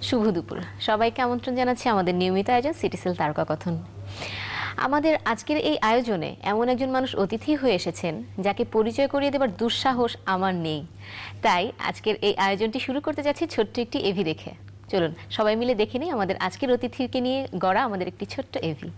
শুভ দুপুর সবাইকে আমন্ত্রণ জানাচ্ছি আমাদের নিয়মিত আয়োজন সিটিসেল তারকা কথন। আমাদের আজকের এই আয়োজনে এমন একজন মানুষ অতিথি হয়ে এসেছেন যাকে পরিচয় করিয়ে দেবার দুঃসাহস আমার নেই। তাই আজকের এই আয়োজনটি শুরু করতে যাচ্ছি ছোট্ট একটি এভি দেখে। চলুন সবাই মিলে দেখে নিই আমাদের আজকের অতিথিকে নিয়ে গড়া আমাদের একটি ছোট্ট এভি।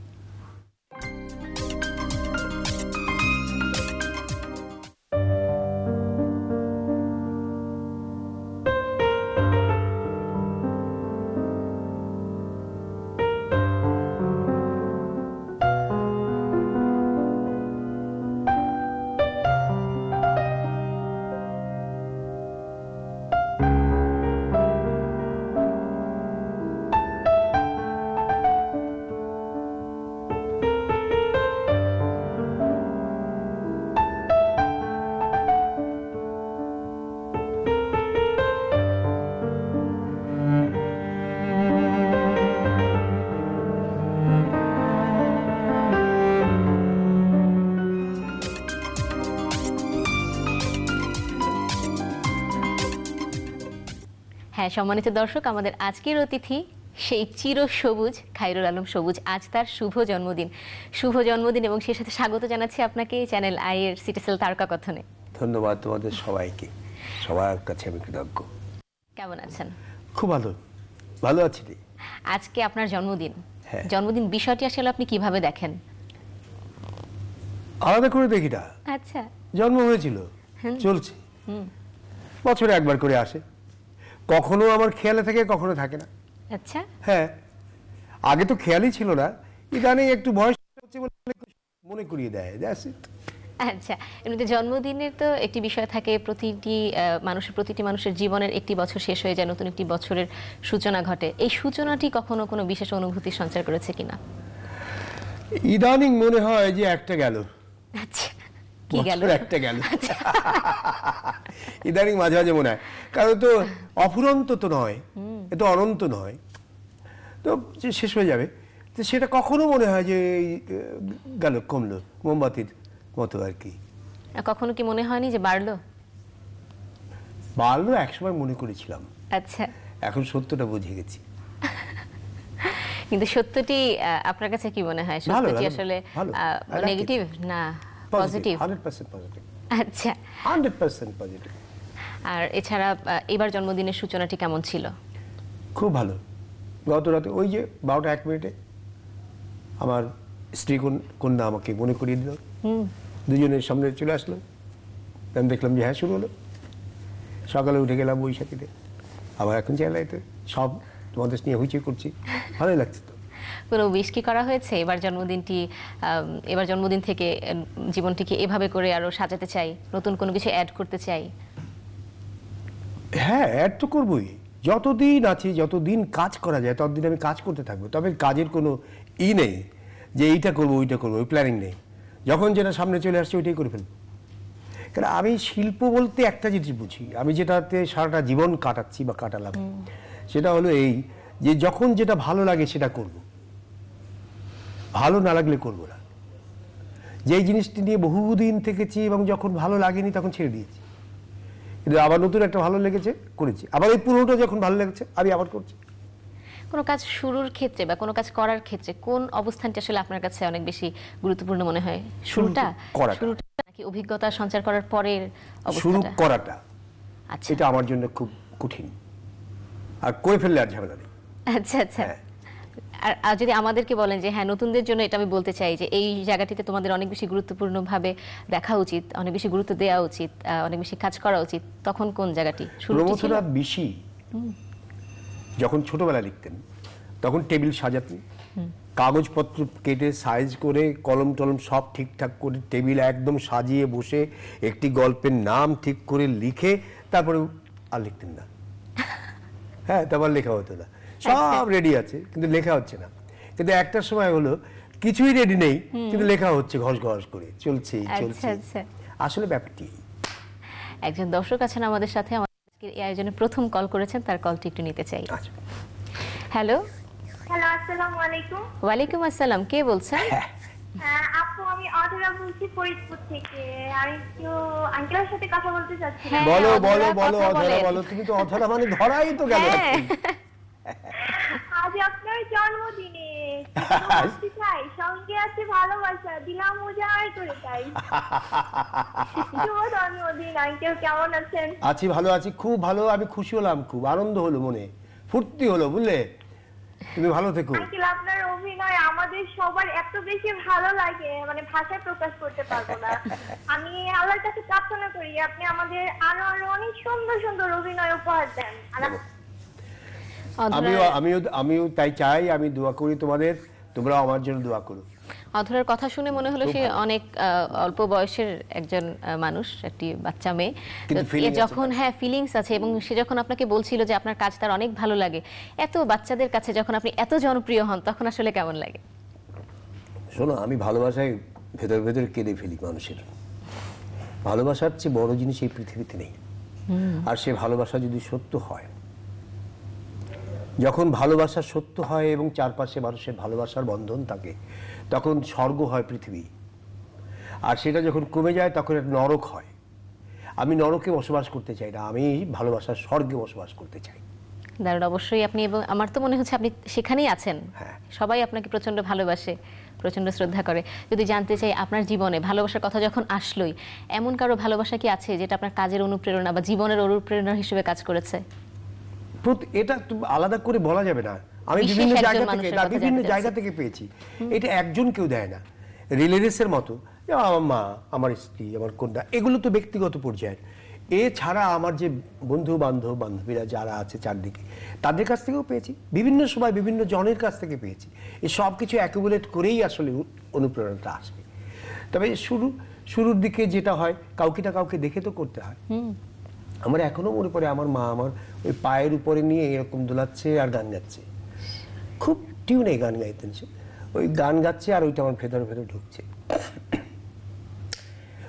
হ্যাঁ, সম্মানিত দর্শক, আমাদের আজকের অতিথি সেই চির সবুজ খায়রুল আলম সবুজ। আজ তার শুভ জন্মদিন এবং সেই সাথে স্বাগত জানাচ্ছি আপনাকে চ্যানেল আই এর সিটিসেল তারকা কথনে। ধন্যবাদ তোমাদের সবাইকে, সবার কাছে আমি কৃতজ্ঞ। কেমন আছেন? খুব ভালো আছি। আজকে আপনার জন্মদিন। হ্যাঁ। জন্মদিন বিষয়টি আসলে আপনি কিভাবে দেখেন? আলাদা করে দেখি না। আচ্ছা, জন্ম হয়েছিল, চলছে, বছরে একবার করে আসে। কখনো আমার খেয়ালে থাকে, কখনো থাকে না। আচ্ছা, হ্যাঁ, আগে তো খেয়ালই ছিল না, ইদানিং একটু বয়স হচ্ছে বলে মনে করিয়ে দেয়। আচ্ছা। এমনিতে জন্মদিনের তো একটি বিষয় থাকে, প্রতিটি মানুষের জীবনের একটি বছর শেষ হয়ে যায়, নতুন একটি বছরের সূচনা ঘটে। এই সূচনাটি কখনো কোনো বিশেষ অনুভূতি সঞ্চার করেছে কিনা? ইদানিং মনে হয় যে একটা গেল। আচ্ছা, কি গেল? একটা গেল। ইদানিং মাঝে মাঝে মনে হয়, কারণ তো অফুরন্ত তো নয়, এ তো অনন্ত নয়, তো যে শেষ হয়ে যাবে, তো সেটা কখনো মনে হয় যে গেল, কমলো, মোমবাতির মতো আর কি। কখনো কি মনে হয়নি যে বাড়লো? একসময় মনে করেছিলাম। আচ্ছা, এখন সত্যটা বুঝে গেছি। কিন্তু সত্যটি আপনার কাছে কি মনে হয়? সত্যটি আসলে নেগেটিভ না পজিটিভ? 100% পজিটিভ। আচ্ছা, 100% পজিটিভ। আর এছাড়া এবার জন্মদিনের সূচনাটি কেমন ছিল? খুব ভালো। গত রাতে ওই যে 12টা 1 মিনিটে আমার স্ত্রী কন্যা আমাকে মনে করিয়ে দিল, দুজনের সামনে চলে আসলো। আমি দেখলাম যে হ্যাঁ, শুরু হলো। সকালে উঠে গেলাম বৈশাখীতে, আবার এখন চেলাইতে সব তোমাদের নিয়ে হইচই করছি, ভালোই লাগছে। তো কোনো উইশ কি করা হয়েছে এবার জন্মদিন থেকে জীবনটিকে এভাবে করে আরো সাজাতে চাই, নতুন কোনো কিছু অ্যাড করতে চাই? হ্যাঁ, অ্যাড তো করবোই। যতদিন আছি, যতদিন কাজ করা যায় ততদিন আমি কাজ করতে থাকবো। তবে কাজের কোনো নেই যে এইটা করবো ওইটা করবো, ওই প্ল্যানিং নেই। যখন যেটা সামনে চলে আসছে ওইটাই করে ফেলবো। কারণ আমি শিল্প বলতে একটা জিনিস বুঝি, আমি যেটাতে সারাটা জীবন কাটাচ্ছি বা কাটালাম, সেটা হলো এই যে যখন যেটা ভালো লাগে সেটা করব, ভালো না লাগলে করবো না। যেই জিনিসটি নিয়ে বহুদিন থেকেছি এবং যখন ভালো লাগেনি তখন ছেড়ে দিয়েছি, কিন্তু আবার নতুন একটা ভালো লেগেছে করেছি, আবার এই পুরোটা যখন ভালো লেগেছে আমি আবার করছি। কোনো কাজ শুরুর ক্ষেত্রে বা কোনো কাজ করার ক্ষেত্রে কোন অবস্থানটি আসলে আপনার কাছে অনেক বেশি গুরুত্বপূর্ণ মনে হয়? শুরুটা নাকি অভিজ্ঞতা সঞ্চার করার পরের অবস্থাটা? শুরু করাটা। আচ্ছা, এটা আমার জন্য খুব কঠিন, আর করে ফেললে আর ঝামেলা নেই। আচ্ছা আচ্ছা। আর যদি আমাদেরকে বলেন যে হ্যাঁ, নতুনদের জন্য এটা আমি বলতে চাই যে এই জায়গাটিতে তোমাদের অনেক বেশি গুরুত্বপূর্ণভাবে দেখা উচিত, অনেক বেশি গুরুত্ব দেওয়া উচিত, অনেক বেশি কাজ করা উচিত, তখন কোন জায়গাটি? প্রমথরা বেশি যখন ছোটবেলা লিখতেন তখন টেবিল সাজাতেন, কাগজপত্র কেটে সাইজ করে কলম টলম সব ঠিকঠাক করে টেবিল একদম সাজিয়ে বসে একটি গল্পের নাম ঠিক করে লিখে তারপরে আর লিখতেন না। হ্যাঁ, তারপর লেখা হতো না, সব রেডি আছে কিন্তু লেখা হচ্ছে না। কিন্তু একটা সময় হলো কিছুই রেডি নেই কিন্তু লেখা হচ্ছে, ঘস ঘস করে চলছে। আসলে ব্যাপারটি, একজন দর্শক আছেন আমাদের সাথে, আমাদের এই আয়োজনে প্রথম কল করেছেন, তার কলটি একটু নিতে চাই। হ্যালো, আসসালামু আলাইকুম। ওয়ালাইকুম আসসালাম, কে বলছেন? আপু, আমি অধরা বলছি ফরিদপুর থেকে। আমি একটু আঙ্কেলের সাথে কথা বলতে চাচ্ছি। বলো বলো বলো অধরা বলো। তুমি তো অধরা মানে ধরাই তো গেল। জন্মদিনে আসতে চাই, সঙ্গে আছে ভালোবাসা, দিলাম উজাড় করে তাই। শুভ জন্মদিন আঙ্কেল, কেমন আছেন? আছি, ভালো আছি, খুব ভালো। আমি খুশি হলাম, খুব আনন্দ হলো, মনে ফুর্তি হলো, বুঝলে। তুমি ভালো থেকো। আঙ্কেল, আপনার অভিনয় আমাদের সবার এত বেশি ভালো লাগে, মানে ভাষায় প্রকাশ করতে পারবো না। আমি আল্লাহর কাছে প্রার্থনা করি আপনি আমাদের আরো আরো অনেক সুন্দর সুন্দর অভিনয় উপহার দেন। আর আমিও তাই চাই। আমি দোয়া করি তোমাদের, তোমরা আমার জন্য দোয়া করো। অধরার কথা শুনে মনে হলো সে অনেক অল্প বয়সের একজন মানুষ, একটি বাচ্চা মেয়ে। কিন্তু তো feeling আছে যখন ফিলিংস আছে, এবং সে যখন আপনাকে বলছিল যে আপনার কাজ তার অনেক ভালো লাগে, এত বাচ্চাদের কাছে যখন আপনি এত জনপ্রিয় হন, তখন আসলে কেমন লাগে? শোনো, আমি ভালোবাসায় ভেতর ভেতর কেঁদে ফেলি মানুষের। ভালোবাসার চেয়ে বড় জিনিস এই পৃথিবীতে নেই। আর সে ভালোবাসা যদি সত্য হয়, যখন ভালোবাসা সত্য হয় এবং চারপাশে মানুষের ভালোবাসার বন্ধন থাকে, তখন স্বর্গ হয় পৃথিবী। আর সেটা যখন কমে যায়, তখন একটা নরক হয়। আমি নরকে বসবাস করতে চাই না, আমি ভালোবাসার স্বর্গে বসবাস করতে চাই। দারুণ, অবশ্যই আপনি, এবং আমার তো মনে হচ্ছে আপনি সেখানেই আছেন। হ্যাঁ। সবাই আপনাকে প্রচন্ড ভালোবাসে, প্রচন্ড শ্রদ্ধা করে। যদি জানতে চাই, আপনার জীবনে ভালোবাসার কথা যখন আসলোই, এমন কারো ভালোবাসা কি আছে যেটা আপনার কাজের অনুপ্রেরণা বা জীবনের অনুপ্রেরণা হিসেবে কাজ করেছে? এটা তো আলাদা করে বলা যাবে না। আমি বিশেষ বিভিন্ন একজন জায়গা থেকে, মানুষের না, কথা বিভিন্ন জানতে জায়গা চাচ্ছি। থেকে পেয়েছি। এটা একজন কেউ দেয় না। রিলে রেসের মতো, যে আমার মা, আমার স্ত্রী, আমার কন্যা, এগুলো তো ব্যক্তিগত পর্যায়ের। এছাড়া আমার যে বন্ধু বান্ধব বান্ধবীরা যারা আছে চারদিকে, তাদের কাছ থেকেও পেয়েছি, বিভিন্ন সময় বিভিন্ন জনের কাছ থেকে পেয়েছি। এই সব কিছু অ্যাকুমুলেট করেই আসলে অনুপ্রেরণাটা আসে। তবে শুরুর দিকে যেটা হয়, কাউকে না কাউকে দেখে তো করতে হয়। আমার এখনো মনে পড়ে, আমার মা আমার ওই পায়ের উপরে নিয়ে এরকম দোলাচ্ছে আর গান গাচ্ছে। খুব টিউনে গান গাইতেন সে, ওই গান গাচ্ছে আর ওইটা আমার ভেতরে ভেতরে ঢুকছে।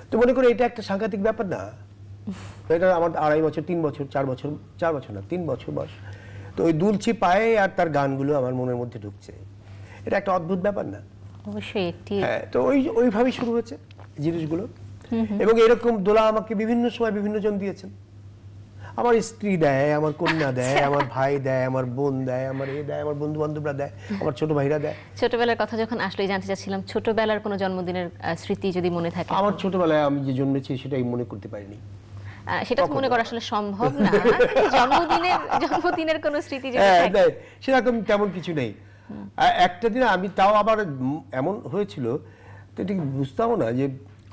তো মনে করে এটা একটা সাংঘাতিক ব্যাপার না? এটা আমার 2.5 বছর 3 বছর 4 বছর না 3 বছর বয়স। তো ওই দুলছি পায়ে আর তার গানগুলো আমার মনের মধ্যে ঢুকছে। এটা একটা অদ্ভুত ব্যাপার না? অবশ্যই একটি। হ্যাঁ, তো ওইভাবেই শুরু হয়েছে জিনিসগুলো। এবং এরকম দোলা আমাকে বিভিন্ন সময় বিভিন্ন জন দিয়েছেন। আমার স্ত্রী দেয়, আমার কন্যা দেয়, আমার ভাই দেয়, আমার বোন দেয়, আমার দেয়, আমার বন্ধু বান্ধবরা দেয়, আমার ছোট ভাইরা দেয়। ছোটবেলার কথা যখন আসলেই জানতে চাচ্ছিলাম, ছোটবেলার কোনো জন্মদিনের স্মৃতি যদি মনে থাকে। আমার ছোটবেলায় আমি যে জন্মেছি সেটাই মনে করতে পারিনি। সেটা তো মনে করা আসলে সম্ভব না। জন্মদিনের কোনো স্মৃতি যদি হ্যাঁ, থাকে। সেরকম তেমন কিছু নেই। একটা দিন আমি তাও আবার এমন হয়েছিল, তো ঠিক বুঝতাম না যে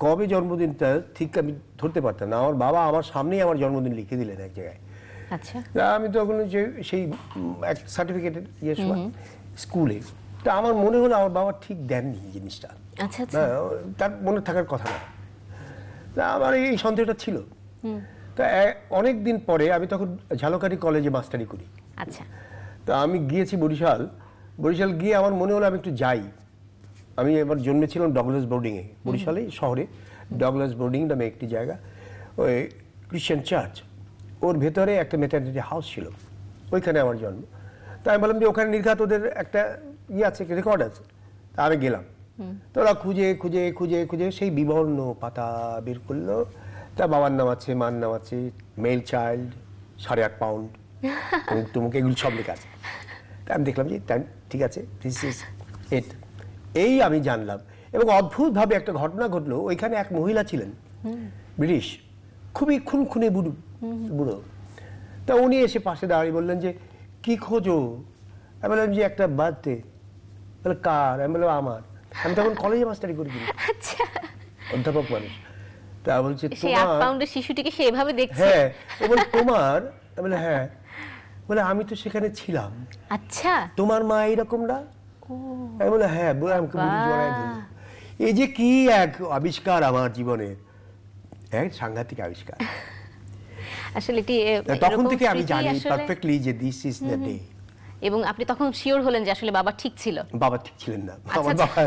কবে জন্মদিনটা, ঠিক আমি ধরতে পারতাম না। আমার বাবা আমার সামনেই আমার জন্মদিন লিখে দিলেন এক জায়গায়। আচ্ছা। তা আমি তখন সেই এক সার্টিফিকেটের সময় স্কুলে, তা আমার মনে হলো আমার বাবা ঠিক দেননি জিনিসটা। আচ্ছা আচ্ছা। না, তার মনে থাকার কথা না। তা আমার এই সন্দেহটা ছিল। তা অনেক দিন পরে, আমি তখন ঝালকাঠি কলেজে মাস্টারি করি। আচ্ছা। তা আমি গিয়েছি বরিশাল গিয়ে আমার মনে হলো আমি একটু যাই। আমি এবার জন্মেছিলাম ডগলাস বোর্ডিংয়ে, বরিশালে শহরে ডগলাস বোর্ডিং নামে একটি জায়গা, ওই ক্রিশ্চিয়ান চার্চ, ওর ভেতরে একটা মেটারনিটি হাউস ছিল, ওইখানে আমার জন্ম। তা আমি বললাম যে ওখানে নির্ঘাত ওদের একটা আছে, রেকর্ড আছে। তা আমি গেলাম, তো ওরা খুঁজে খুঁজে খুঁজে খুঁজে সেই বিবর্ণ পাতা বের করলো। তা বাবার নাম আছে, মার নাম আছে, মেল চাইল্ড, 8.5 পাউন্ড, তোমাকে এগুলো সব লেখা আছে। তা আমি দেখলাম যে ঠিক আছে, দিস ইজ ইট, এই আমি জানলাম। এবং অদ্ভুতভাবে একটা ঘটনা ঘটলো, ওইখানে এক মহিলা ছিলেন, ব্রিটিশ, খুবই খুনখুনে বুড়ো। তা উনি এসে পাশে দাঁড়িয়ে বললেন যে কি খোঁজো? আমি বললাম যে একটা বার্থডে। বলে কার? আমি বললাম আমার। আমি তখন কলেজে মাস্টারি করি, অধ্যাপক মানুষ। তা বলছে সেই 8 পাউন্ডের শিশুটিকে সে এভাবে দেখছে। হ্যাঁ, ও বলে তোমার? আমি বলে হ্যাঁ। বলে আমি তো সেখানে ছিলাম। আচ্ছা। তোমার মা এইরকম না? আমি বলে হ্যাঁ। বলে আমাকে বুড়ি জড়ায় ধরল। এই যে কি এক আবিষ্কার আমার জীবনের, এক সাংঘাতিক আবিষ্কার। আসলে এটি তখন থেকে আমি জানি পারফেক্টলি যে দিস ইজ দ্য ডে। এবং আপনি তখন শিওর হলেন যে আসলে বাবা ঠিক ছিল। বাবা ঠিক ছিলেন না, আমার বাবা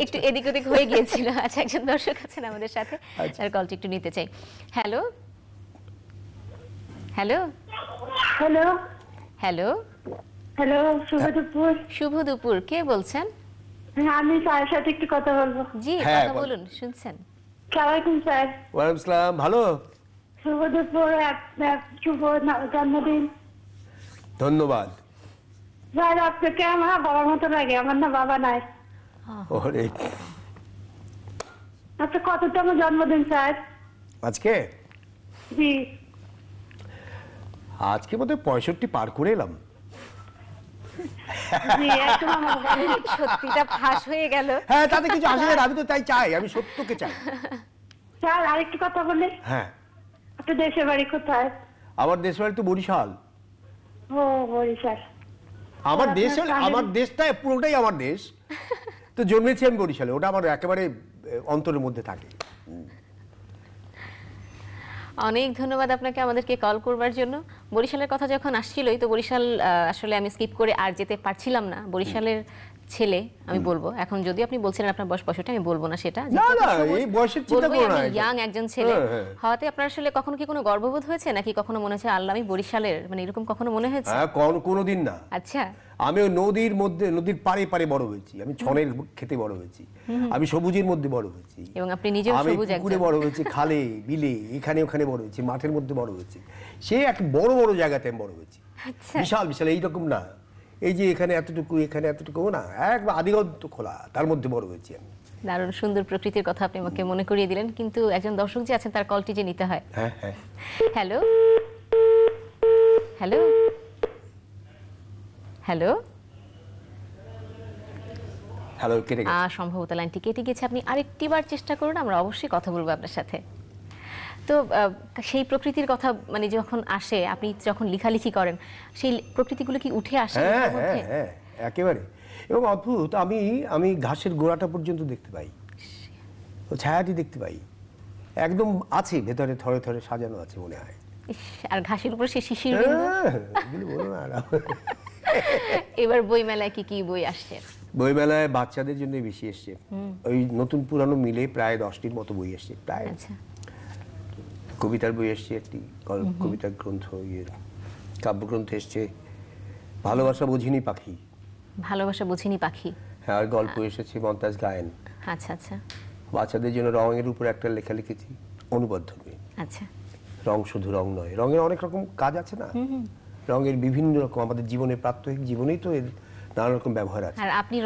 একটু এদিক ওদিক হয়ে গিয়েছিল। আচ্ছা, একজন দর্শক আছেন আমাদের সাথে, তার কলটি একটু নিতে চাই। Hello hello hello hello hello, শুভ দুপুর। শুভ দুপুর, কে বলছেন? হ্যাঁ, আমি স্যারের সাথে একটু কথা বলবো। জি, হ্যাঁ, কথা বল। বলুন, শুনছেন। সালামালাইকুম স্যার। ওয়ালাইকুম আসসালাম। ভালো, শুভ দুপুর, শুভ জন্মদিন। ধন্যবাদ। স্যার আপনাকে আমার বাবার মতো লাগে, আমার না বাবা নাই। ওরে আপনার কততম জন্মদিন স্যার? আজকে জি। আজকে বোধহয় 65 পার করে এলাম। জি, একদম আমার বাবা। সত্যিটা ফাঁস হয়ে গেল। হ্যাঁ, তাতে কিছু আসে যায় না, আমি তো তাই চাই, আমি সত্যকে চাই। স্যার আরেকটি কথা বলি, হ্যাঁ, আপনার দেশের বাড়ি কোথায়? আমার দেশ বাড়ি তো বরিশাল। ও বরিশাল। আমার আপনার দেশের কাহিনী- আমার দেশটা পুরোটাই আমার দেশ। তো জন্মেছি আমি বরিশালে, ওটা আমার একেবারে অন্তরের মধ্যে থাকে। অনেক ধন্যবাদ আপনাকে আমাদেরকে কল করবার জন্য। বরিশালের কথা যখন আসছিলই, তো বরিশাল আসলে আমি স্কিপ করে আর যেতে পারছিলাম না। বরিশালের ছেলে আমি বলবো, এখন যদি আপনি বলছিলেন আপনার বয়স 65, আমি বলবো না সেটা, না, না, এই বয়সের চিন্তা করো না। ইয়াং একজন ছেলে হ্যাঁ, হ্যাঁ। হওয়াতে আপনার আসলে কখনো কি কোনো গর্ববোধ হয়েছে, নাকি কখনো মনে হচ্ছে আল্লাহ আমি বরিশালের, মানে এরকম কখনো মনে হয়েছে? হ্যাঁ, কোনোদিন না। আচ্ছা, আমি ওই নদীর মধ্যে, নদীর পাড়ে পাড়ে বড় হয়েছি, আমি ছনের খেতে বড় হয়েছি, আমি সবুজের মধ্যে বড় হয়েছি, এবং আপনি নিজেও আমি সবুজ পুকুরে একজন। বড় হয়েছি, খালে বিলে এখানে ওখানে বড় হয়েছি, মাঠের মধ্যে বড় হয়েছি। সে এক বড় বড় জায়গাতে আমি বড় হয়েছি, আচ্ছা, বিশাল বিশাল, এইরকম না এই যে এখানে এতটুকু এখানে এতটুকু না, একবার আদিগন্ত খোলা, তার মধ্যে বড় হয়েছি আমি। দারুণ সুন্দর প্রকৃতির কথা আপনি আমাকে মনে করিয়ে দিলেন, কিন্তু একজন দর্শক যে আছেন তার কলটি যে নিতে হয়। হ্যাঁ, হ্যাঁ, হ্যালো হ্যালো হ্যালো, হ্যালো, কেটে গেছে। সম্ভবত লাইনটি কেটে গেছে, আপনি আরেকটি বার চেষ্টা করুন, আমরা অবশ্যই কথা বলবো আপনার সাথে। তো সেই প্রকৃতির কথা মানে যখন আসে, আপনি যখন লেখালেখি করেন, সেই প্রকৃতিগুলো কি উঠে আসে হ্যাঁ, লেখার হ্যাঁ, মধ্যে? হ্যাঁ, একেবারে। এবং অদ্ভুত, আমি ঘাসের গোড়াটা পর্যন্ত দেখতে পাই, ও ছায়াটি দেখতে পাই, একদম আছে ভেতরে, থরে থরে সাজানো আছে মনে হয়। ইস, আর ঘাসের উপর সেই শিশির বিন্দু। হ্যাঁ, এগুলো বলো না আর। এবার বই মেলায় কি কি বই আসছে? বইমেলায় বাচ্চাদের জন্য বেশি এসছে, ওই নতুন পুরানো মিলে প্রায় 10টির মতো বই এসছে, প্রায়। আচ্ছা, কবিতার বই এসছে একটি, কবিতার গ্রন্থ, কাব্যগ্রন্থ এসছে, ভালোবাসা বুঝিনি পাখি, ভালোবাসা বুঝিনি পাখি। হ্যাঁ, আর গল্প এসেছে মমতাজ গায়েন। আচ্ছা আচ্ছা বাচ্চাদের জন্য রঙের উপর একটা লেখা লিখেছি, অনুবাদ ধর্মী। আচ্ছা, রং শুধু রং নয়, রঙের অনেক রকম কাজ আছে না, রঙের বিভিন্ন রকম, আমাদের জীবনে প্রাত্যহিক জীবনেই তো এর নানা রকম ব্যবহার আছে। আর আপনি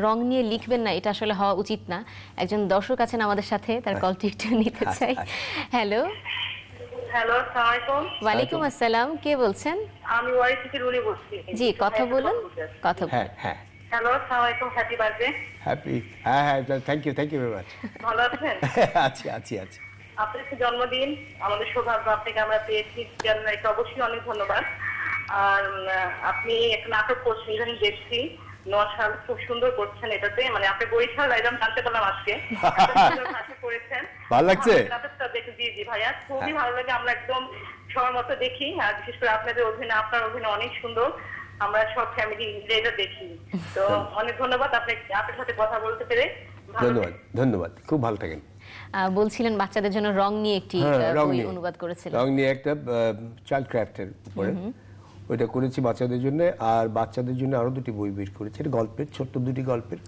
রং নিয়ে লিখবেন না, এটা আসলে হওয়া উচিত না। একজন দর্শক আছেন আমাদের সাথে, তার কলটি একটু নিতে চাই। হ্যালো, হ্যালো, আসসালামু আলাইকুম। ওয়ালাইকুম আসসালাম, কে বলছেন? আমি ওয়াই থেকে রুনি বলছি। জি, কথা বলুন, কথা বলুন। হ্যাঁ, হ্যাঁ, হ্যালো, আসসালামু আলাইকুম, হ্যাপি বার্থডে। হ্যাপি, হ্যাঁ, হ্যাঁ, থ্যাংক ইউ ভেরি মাচ। ভালো আছেন? আছি আছি আছি। আপনার যে জন্মদিন, আমাদের সৌভাগ্য আপনাকে আমরা পেয়েছি, জন্য এটা অবশ্যই অনেক ধন্যবাদ। আর আপনি একটা নাটক করছেন, ইদানিং দেখছি, নোয়াশাল, খুব সুন্দর করছেন এটাতে, মানে আপনি বরিশাল একদম জানতে পারলাম আজকে। এত সুন্দর ভাষা করেছেন, ভালো লাগছে? নাটকটা দেখে, জি জি ভাইয়া, খুবই ভালো লাগে। আমরা একদম সবার মতো দেখি, আর বিশেষ করে আপনাদের অভিনয়, আপনার অভিনয় অনেক সুন্দর, আমরা সব ফ্যামিলি মিলে এটা দেখি। তো অনেক ধন্যবাদ আপনার সাথে কথা বলতে পেরে। ভালো ধন্যবাদ, ধন্যবাদ, খুব ভালো থাকেন। বলছিলেন বাচ্চাদের জন্য রং নিয়ে একটি হ্যাঁ, রং বই নিয়ে অনুবাদ করেছিলেন। রং নিয়ে একটা চাইল্ড ক্রাফটের উপরে, ওইটা করেছি বাচ্চাদের জন্য। আর বাচ্চাদের জন্য আরো দুটি বই বের করেছি, এটা গল্পের, ছোট্ট দুটি গল্পের।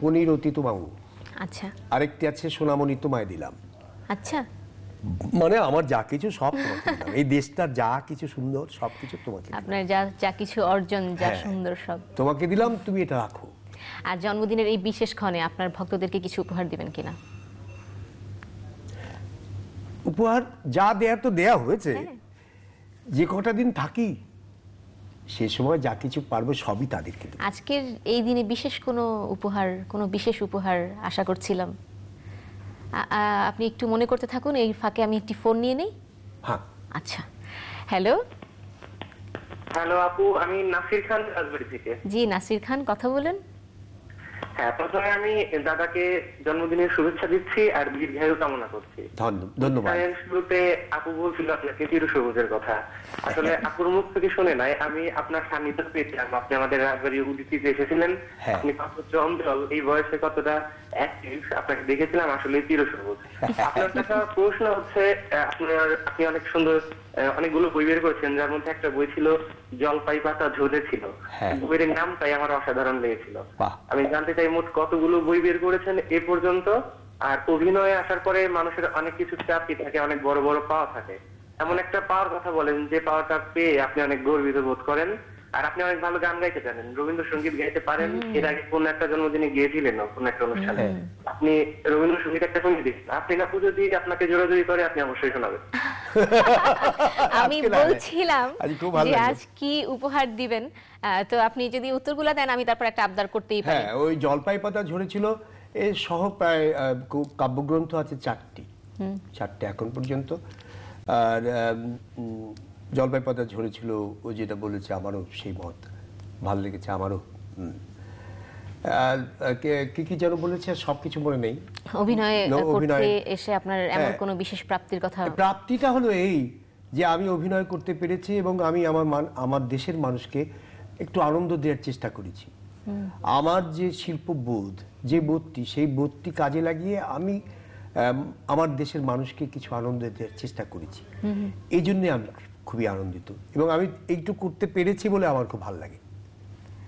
পনির অতীত মামু, আচ্ছা আরেকটি আছে সোনামণি তোমায় দিলাম। আচ্ছা, মানে আমার যা কিছু সব তোমাকে দিলাম, এই দেশটার যা কিছু সুন্দর সবকিছু তোমাকে দিলাম। আপনার যা যা কিছু অর্জন, যা হ্যাঁ। সুন্দর সব। তোমাকে দিলাম, তুমি এটা রাখো। আর জন্মদিনের এই বিশেষ ক্ষণে আপনার ভক্তদেরকে কিছু উপহার দিবেন কিনা? উপহার যা দেয়ার তো দেয়া হয়েছে, হ্যাঁ। যে কটা দিন থাকি সে সময় যা কিছু পারবো সবই তাদেরকে দেব। আজকের এই দিনে বিশেষ কোনো উপহার, কোনো বিশেষ উপহার আশা করছিলাম। আপনি একটু মনে করতে থাকুন, এই ফাঁকে আমি একটি ফোন নিয়ে নেই। হ্যাঁ, আচ্ছা, হ্যালো। হ্যালো আপু, আমি নাসির খান রাজবাড়ি থেকে। জি, নাসির খান, কথা বলেন। হ্যাঁ, প্রথমে আমি দাদাকে জন্মদিনের শুভেচ্ছা দিচ্ছি আর দীর্ঘায়ু কামনা করছি। ধন্যবাদ। অনুষ্ঠানের শুরুতে আপু বলছিল আপনাকে চিরসবুজের কথা, আসলে আপুর মুখ থেকে শুনে নাই, আমি আপনার সান্নিধ্য পেয়েছিলাম। আপনি আমাদের রাজবাড়ি উদিতিতে এসেছিলেন, হ্যাঁ। আপনি কত চঞ্চল, এই বয়সে কতটা অ্যাক্টিভ, আপনাকে দেখেছিলাম, আসলে চিরসবুজ। আপনার কাছে প্রশ্ন হচ্ছে, আপনি অনেক সুন্দর অনেকগুলো বই বের করেছেন, যার মধ্যে একটা বই ছিল জলপাই পাতা ঝুলে ছিল, হ্যাঁ। বইয়ের নামটাই আমার অসাধারণ লেগেছিল। বাহ। আমি জানতে চাই মোট কতগুলো বই বের করেছেন এ পর্যন্ত, আর অভিনয়ে আসার পরে মানুষের অনেক কিছু চাকরি থাকে, অনেক বড় বড় পাওয়া থাকে, এমন একটা পাওয়ার কথা বলেন যে পাওয়াটা পেয়ে আপনি অনেক গর্বিত বোধ করেন। আর আপনি অনেক ভালো গান গাইতে জানেন, রবীন্দ্রসঙ্গীত গাইতে পারেন। এর আগে কোন একটা জন্মদিনে গিয়েছিলেন কোন একটা অনুষ্ঠানে, আপনি রবীন্দ্রসঙ্গীত একটা সঙ্গীত দিচ্ছেন। আপনি না পুজো দিয়ে আপনাকে জোরাজোরি করে, আপনি অবশ্যই শোনাবেন। আমি আজকে না, বলছিলাম আজ খুব ভালো যে লাগলো। আজ কি উপহার দিবেন, তো আপনি যদি উত্তরগুলো দেন আমি তারপর একটা আবদার করতেই পারি। হ্যাঁ, ওই জলপাই পাতা ঝরেছিল এ সহ প্রায় কাব্যগ্রন্থ আছে 4টে এখন পর্যন্ত। আর জলপাই পাতা ঝরেছিল, ও যেটা বলেছে আমারও সেই মত ভালো লেগেছে আমারও। আর কি কি যেন বলেছে, সবকিছু মনে নেই। অভিনয় করতে অভিনয়। এসে আপনার এমন হ্যাঁ। কোনো বিশেষ প্রাপ্তির কথা? প্রাপ্তিটা হলো এই যে আমি অভিনয় করতে পেরেছি এবং আমি আমার দেশের মানুষকে একটু আনন্দ দেওয়ার চেষ্টা করেছি। আমার যে শিল্পবোধ, যে বোধটি, সেই বোধটি কাজে লাগিয়ে আমি আমার দেশের মানুষকে কিছু আনন্দ দেওয়ার চেষ্টা করেছি। এই জন্যে আমি খুবই আনন্দিত এবং আমি এইটু করতে পেরেছি বলে আমার খুব ভালো লাগে।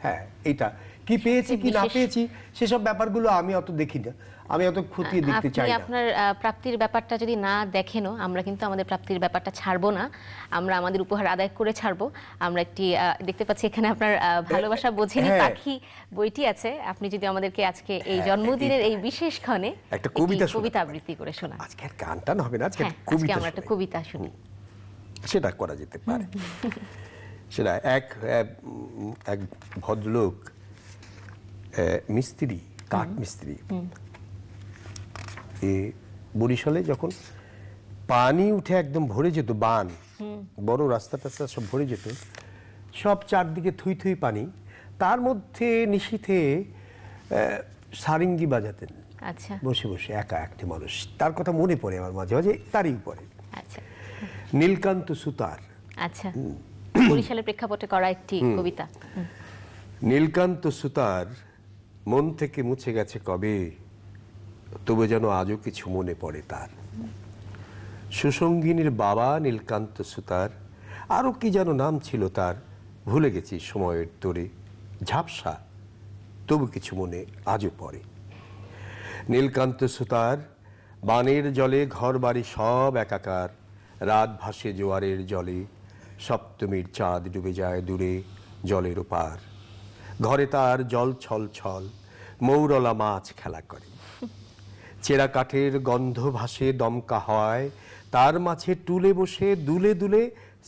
হ্যাঁ, এটা কি পেয়েছি কি না পেয়েছি সেসব ব্যাপারগুলো আমি অত দেখি না, আমি অত খতিয়ে দেখতে চাই আপনি না। আপনার প্রাপ্তির ব্যাপারটা যদি না দেখেনও, আমরা কিন্তু আমাদের প্রাপ্তির ব্যাপারটা ছাড়বো না, আমরা আমাদের উপহার আদায় করে ছাড়বো। আমরা একটি দেখতে পাচ্ছি এখানে আপনার ভালোবাসা বোঝেনি হ্যাঁ। পাখি বইটি আছে। আপনি যদি আমাদেরকে আজকে এই জন্মদিনের এই বিশেষ ক্ষণে একটা কবিতা শোনাতে কবিতা পারি। আবৃত্তি করে শোনান। আজকে আর গানটা হবে না, আজকে হ্যাঁ, একটা আজকে কবিতা আমরা একটা শোনাই। কবিতা শুনি। সেটা করা যেতে পারে। সেটা এক ভদ্রলোক, মিস্ত্রি, কাঠ মিস্ত্রি, বরিশালে যখন পানি উঠে একদম ভরে যেত, বান বড় রাস্তা টাস্তা সব ভরে যেত, সব চারদিকে থুই থুই পানি, তার মধ্যে নিশীথে সারিঙ্গি বাজাতেন আচ্ছা বসে বসে, একা একটি মানুষ। তার কথা মনে পড়ে আমার মাঝে মাঝে, তারই উপরে আচ্ছা নীলকান্ত সুতার। আচ্ছা, বরিশালের প্রেক্ষাপটে করা একটি কবিতা। নীলকান্ত সুতার মন থেকে মুছে গেছে কবে, তবু যেন আজও কিছু মনে পড়ে তার। সুসঙ্গিনীর বাবা নীলকান্ত সুতার, আরো কি যেন নাম ছিল তার, ভুলে গেছি সময়ের তোরে। ঝাপসা, তবু কিছু মনে আজও পড়ে। নীলকান্ত সুতার বানের জলে ঘর বাড়ি সব একাকার, রাত ভাসে জোয়ারের জলে, সপ্তমীর চাঁদ ডুবে যায় দূরে জলের ওপার। ঘরে তার জল ছল ছল, মৌরলা মাছ খেলা করে। চেরা কাঠের গন্ধ ভাসে দমকা হাওয়ায়, তার মাঝে টুলে বসে দুলে দুলে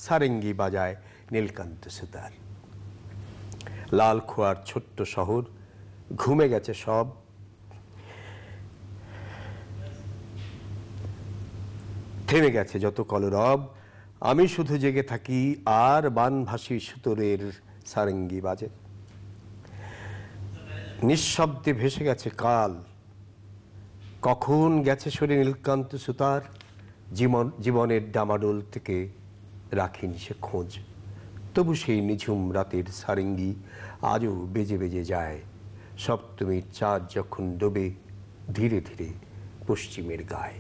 সারেঙ্গি বাজায় নীলকান্ত সুতার। লাল খোয়ার ছোট্ট শহর, ঘুমে গেছে সব, থেমে গেছে যত কলরব, আমি শুধু জেগে থাকি আর বানভাসী সুতোরের সারেঙ্গি বাজে। নিঃশব্দে ভেসে গেছে কাল, কখন গেছে সরে নীলকান্ত সুতার, জীবনের ডামাডোল থেকে রাখিনি সে খোঁজ। তবু সেই নিঝুম রাতের সারেঙ্গি আজও বেজে বেজে যায়, সপ্তমীর চাঁদ যখন ডোবে ধীরে ধীরে পশ্চিমের গায়ে।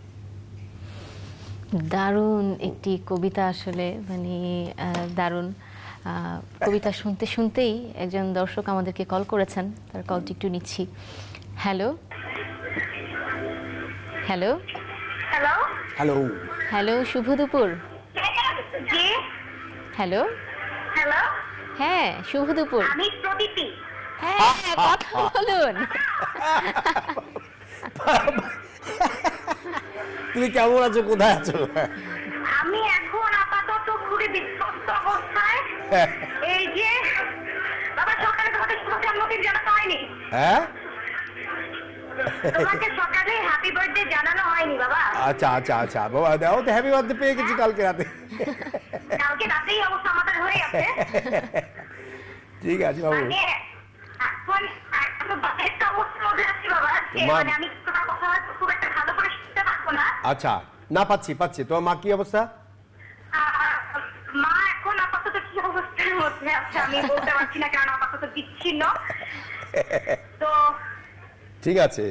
দারুণ একটি কবিতা, আসলে মানে দারুণ কবিতা। শুনতে শুনতেই একজন দর্শক আমাদেরকে কল করেছেন, তার কলটি একটু নিচ্ছি। Hello hello hello hello, hello, শুভ দুপুর। জি হ্যালো, হ্যালো, হ্যাঁ শুভ দুপুর। আমি প্রদীপি। হ্যাঁ, কথা বলুন। তুমি কেমন আছো, কোথায় আছো? আমি এখন আপাতত খুবই বিধ্বস্ত অবস্থায়। এই যে বাবা, সকালে তোমাকে শুভ জন্মদিন জানানো হয়নি। হ্যাঁ, তোমাকে সকালে হ্যাপি বার্থডে জানানো হয়নি বাবা। আচ্ছা আচ্ছা আচ্ছা বাবা, দাও তো, হ্যাপি বার্থডে পেয়ে গেছি কালকে রাতে। কালকে রাতেই অবস্থা আমাদের হয়ে আছে। ঠিক আছে বাবু। মানে এখন এখন একটা অবস্থার মধ্যে আছি বাবা, যে মা- মানে আমি তোমার কথা হয়তো খুব একটা ভালো করে শুনতে পারবো না। আচ্ছা, না পাচ্ছি। তোমার মা কি অবস্থা? মা এখন আপাতত কি অবস্থার মধ্যে আছে আমি বলতে পারছি না, কারণ আপাতত বিচ্ছিন্ন। তো ঠিক আছে।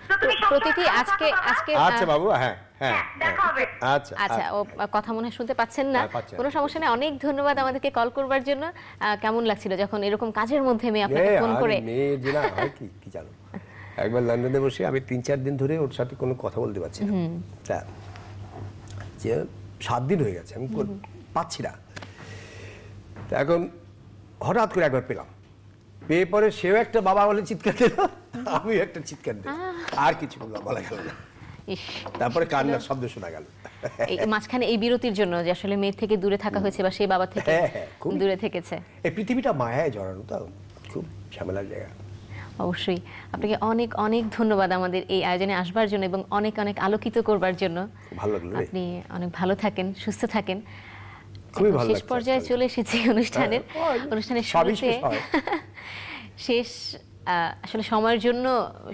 তো তুমি সবসময় প্রতিটি ভালো আজকে থাকো বাবা। আজকে আচ্ছা বাবু, হ্যাঁ হ্যাঁ হ্যাঁ, দেখা হবে। আচ্ছা আচ্ছা, ও কথা মনে হয় শুনতে পাচ্ছেন না, হ্যাঁ, পাচ্ছি না। কোনো সমস্যা নেই। অনেক ধন্যবাদ আমাদেরকে কল করবার জন্য। কেমন লাগছিল যখন এরকম কাজের মধ্যে মেয়ে আপনাকে ফোন করে? মেয়ে যে না হয় কি জানো, একবার লন্ডনে বসে আমি 3-4 দিন ধরে ওর সাথে কোনো কথা বলতে পারছি না। তা যে 7 দিন হয়ে গেছে আমি পাচ্ছি না। তো এখন হঠাৎ করে একবার পেলাম, পেয়ে পরে সেও একটা বাবা বলে চিৎকার দিল, আমি একটা চিৎকার দিল, আর কিছু বলা গেল না। ইস, তারপরে কান্নার শব্দ শোনা গেল। এই মাঝখানে এই বিরতির জন্য যে আসলে মেয়ের থেকে দূরে থাকা হয়েছে বা সেই বাবা থেকে খুবই। দূরে থেকেছে। এই পৃথিবীটা মায়ায় জড়ানো, তো খুব ঝামেলার জায়গা। অবশ্যই আপনাকে অনেক অনেক ধন্যবাদ আমাদের এই আয়োজনে আসবার জন্য এবং অনেক অনেক আলোকিত করবার জন্য। ভালো লাগলো রে। আপনি অনেক ভালো থাকেন, সুস্থ থাকেন। খুবই এখন ভালো শেষ লাগছে পর্যায়ে আসলে। চলে এসেছি অনুষ্ঠানের সবই শুরুতে। শেষ হয়। শেষ আসলে সময়ের জন্য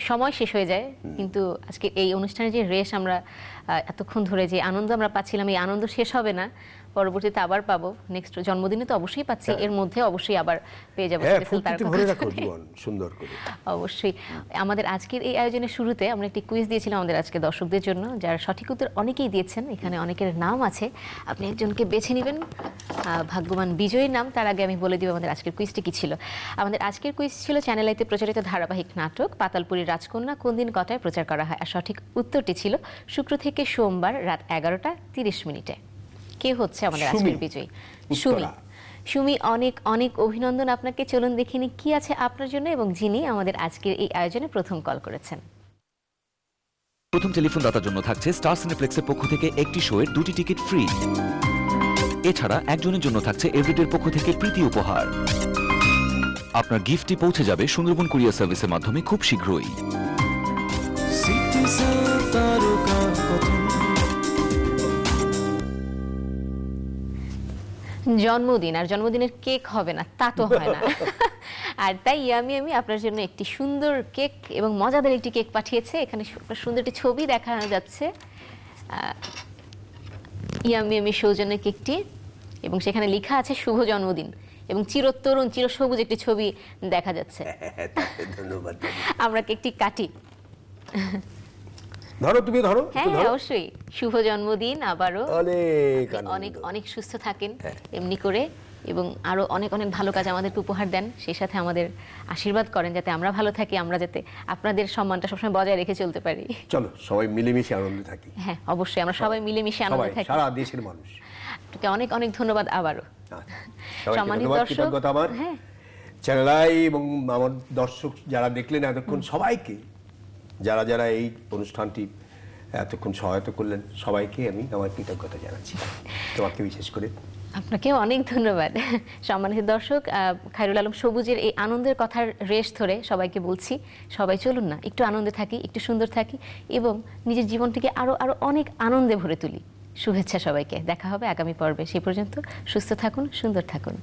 সময় শেষ হয়ে যায়, কিন্তু আজকে এই অনুষ্ঠানে যে রেশ আমরা এতক্ষণ ধরে যে আনন্দ আমরা পাচ্ছিলাম, এই আনন্দ শেষ হবে না, পরবর্তীতে আবার পাবো। নেক্সট জন্মদিনে তো অবশ্যই পাচ্ছি, এর মধ্যে অবশ্যই আবার পেয়ে যাবো হ্যাঁ, স্পেশাল ফুর্তিতে ভরে রাখো জীবন সুন্দর করে। অবশ্যই। আমাদের আজকের এই আয়োজনের শুরুতে আমরা একটি কুইজ দিয়েছিলাম আমাদের আজকে দর্শকদের জন্য, যার সঠিক উত্তর অনেকেই দিয়েছেন। এখানে অনেকের নাম আছে, আপনি একজনকে বেছে নেবেন ভাগ্যবান বিজয়ীর নাম। তার আগে আমি বলে দিব আমাদের আজকের কুইজটি কি ছিল। আমাদের আজকের কুইজ ছিল চ্যানেল আইতে প্রচারিত ধারাবাহিক নাটক পাতালপুরীর রাজকন্যা কোন দিন কটায় প্রচার করা হয়, আর সঠিক উত্তরটি ছিল শুক্র থেকে সোমবার রাত 11টা 30 মিনিটে। কে হচ্ছে আমাদের আজকের বিজয়ী? সুমি। সুমি, অনেক অনেক অভিনন্দন আপনাকে। চলুন দেখিনি কি আছে আপনার জন্য এবং যিনি আমাদের আজকের এই আয়োজনে প্রথম কল করেছেন। প্রথম টেলিফোন দাতার জন্য থাকছে স্টার সিনেপ্লেক্সের পক্ষ থেকে একটি শোয়ের 2টি টিকিট ফ্রি। এছাড়া একজনের জন্য থাকছে এভরিডের পক্ষ থেকে প্রীতি উপহার। আপনার গিফটটি পৌঁছে যাবে সুন্দরবন কুরিয়ার সার্ভিসের মাধ্যমে খুব শীঘ্রই। জন্মদিন, আর জন্মদিনের কেক হবে না তা তো হয় না, আর তাই ইয়ামি আমি আপনার জন্য একটি সুন্দর কেক এবং মজাদার একটি কেক পাঠিয়েছে। এখানে সুন্দর একটি ছবি দেখা যাচ্ছে, ইয়ামি আমি সৌজন্যে কেকটি, এবং সেখানে লেখা আছে শুভ জন্মদিন এবং চিরতরুণ চিরসবুজ একটি ছবি দেখা যাচ্ছে। ধন্যবাদ। আমরা কেকটি কাটি। ধরো, তুমি ধরো, হ্যাঁ একটু ধরো। অবশ্যই, শুভ জন্মদিন আবারও। অনেক আপনি আনন্দ। অনেক অনেক সুস্থ থাকেন এমনি করে, এবং আরো অনেক অনেক ভালো কাজ আমাদেরকে উপহার দেন, সেই সাথে আমাদের আশীর্বাদ করেন যাতে আমরা ভালো থাকি, আমরা যাতে আপনাদের সম্মানটা সবসময় বজায় রেখে চলতে পারি। চলো সবাই মিলেমিশে আনন্দে থাকি। হ্যাঁ অবশ্যই, আমরা সবাই মিলেমিশে সবাই, আনন্দে থাকি। সারা দেশের মানুষ। আপনাকে অনেক অনেক ধন্যবাদ আবারও। সবাইকে সম্মানিত ধন্যবাদ, দর্শক, কৃতজ্ঞতা আমার হ্যাঁ চ্যানেল আই এবং আমার দর্শক যারা দেখলেন এতক্ষণ, সবাইকে যারা যারা এই অনুষ্ঠানটি এতক্ষণ সহায়তা করলেন, সবাইকে আমি আমার কৃতজ্ঞতা জানাচ্ছি, তোমাকে বিশেষ করে। আপনাকেও অনেক ধন্যবাদ। সম্মানিত দর্শক, খায়রুল আলম সবুজের এই আনন্দের কথার রেশ ধরে সবাইকে বলছি, সবাই চলুন না একটু আনন্দে থাকি, একটু সুন্দর থাকি এবং নিজের জীবনটিকে আরো আরো অনেক আনন্দে ভরে তুলি। শুভেচ্ছা সবাইকে, দেখা হবে আগামী পর্বে। সেই পর্যন্ত সুস্থ থাকুন, সুন্দর থাকুন।